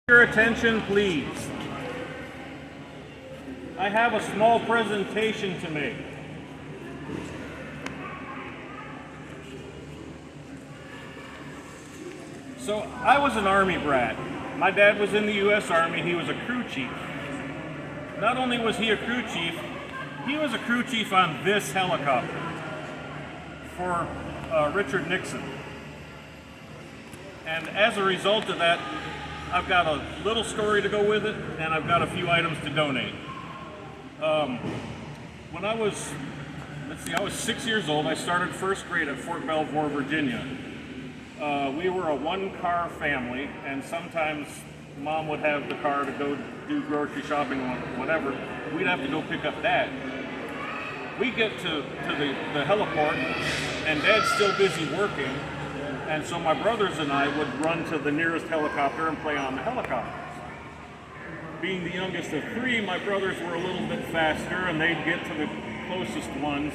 Your attention, please. I have a small presentation to make. So, I was an Army brat. My dad was in the U.S. Army. He was a crew chief. Not only was he a crew chief, he was a crew chief on this helicopter for Richard Nixon. And as a result of that, I've got a little story to go with it, and I've got a few items to donate. When I was 6 years old, I started first grade at Fort Belvoir, Virginia. We were a one-car family, and sometimes Mom would have the car to go do grocery shopping or whatever. We'd have to go pick up Dad. We get to the heliport, and Dad's still busy working. And so my brothers and I would run to the nearest helicopter and play on the helicopters. Being the youngest of three, my brothers were a little bit faster and they'd get to the closest ones.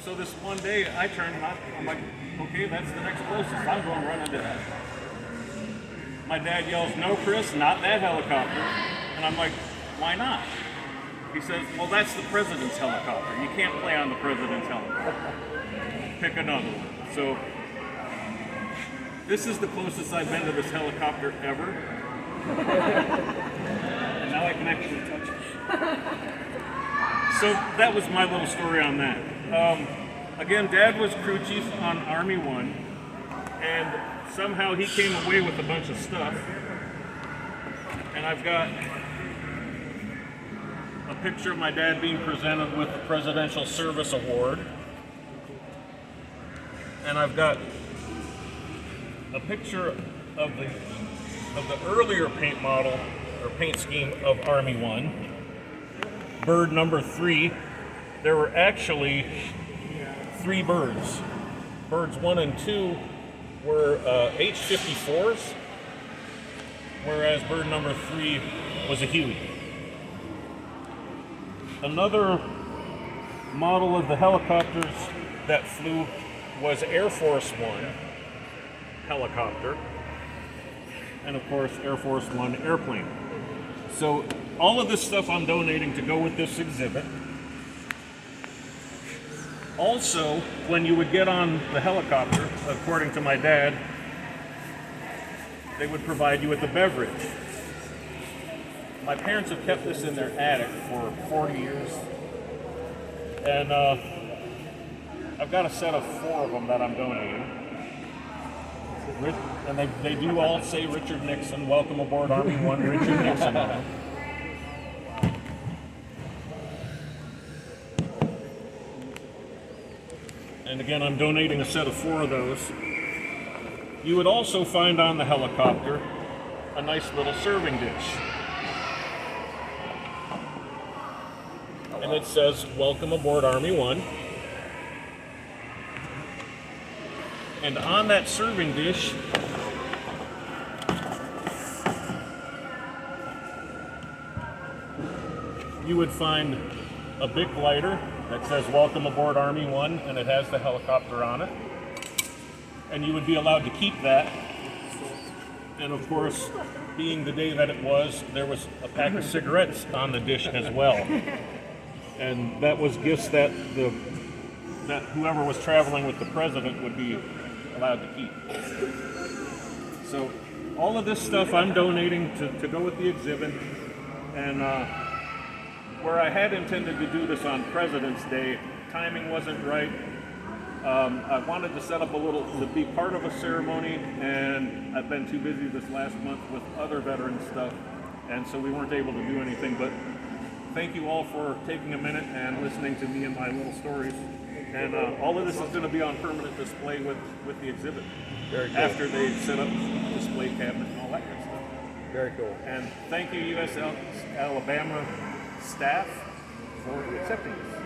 So this one day I turned and I'm like, okay, that's the next closest. I'm going to run into that. My dad yells, "No, Chris, not that helicopter." And I'm like, "Why not?" He says, "Well, that's the president's helicopter. You can't play on the president's helicopter. Pick another one." So this is the closest I've been to this helicopter ever. And now I can actually touch it. So that was my little story on that. Again, Dad was crew chief on Army 1, and somehow he came away with a bunch of stuff. And I've got a picture of my dad being presented with the Presidential Service Award. And I've got a picture of the earlier paint model or paint scheme of Army 1, bird number 3. There were actually 3 birds. Birds 1 and 2 were H-54s, whereas bird number 3 was a Huey. Another model of the helicopters that flew was Air Force 1 helicopter, and of course Air Force 1 airplane. So all of this stuff I'm donating to go with this exhibit. Also, when you would get on the helicopter, according to my dad, they would provide you with a beverage. My parents have kept this in their attic for 40 years, and I've got a set of 4 of them that I'm donating. And they do all say Richard Nixon, "Welcome aboard Army 1, Richard Nixon." And again, I'm donating a set of 4 of those. You would also find on the helicopter a nice little serving dish. And it says, "Welcome aboard Army 1." And on that serving dish, you would find a big lighter that says "Welcome aboard Army 1," and it has the helicopter on it. And you would be allowed to keep that. And of course, being the day that it was, there was a pack of cigarettes on the dish as well. And that was gifts that whoever was traveling with the president would be allowed to keep. So all of this stuff I'm donating to go with the exhibit. And where I had intended to do this on President's Day, timing wasn't right. I wanted to set up to be part of a ceremony, and I've been too busy this last month with other veteran stuff, and so we weren't able to do anything. But thank you all for taking a minute and listening to me and my little stories. And all of this is going to be on permanent display with the exhibit. Very cool. After they set up display cabinet and all that good stuff. Very cool. And thank you, U.S. Alabama staff, for accepting this.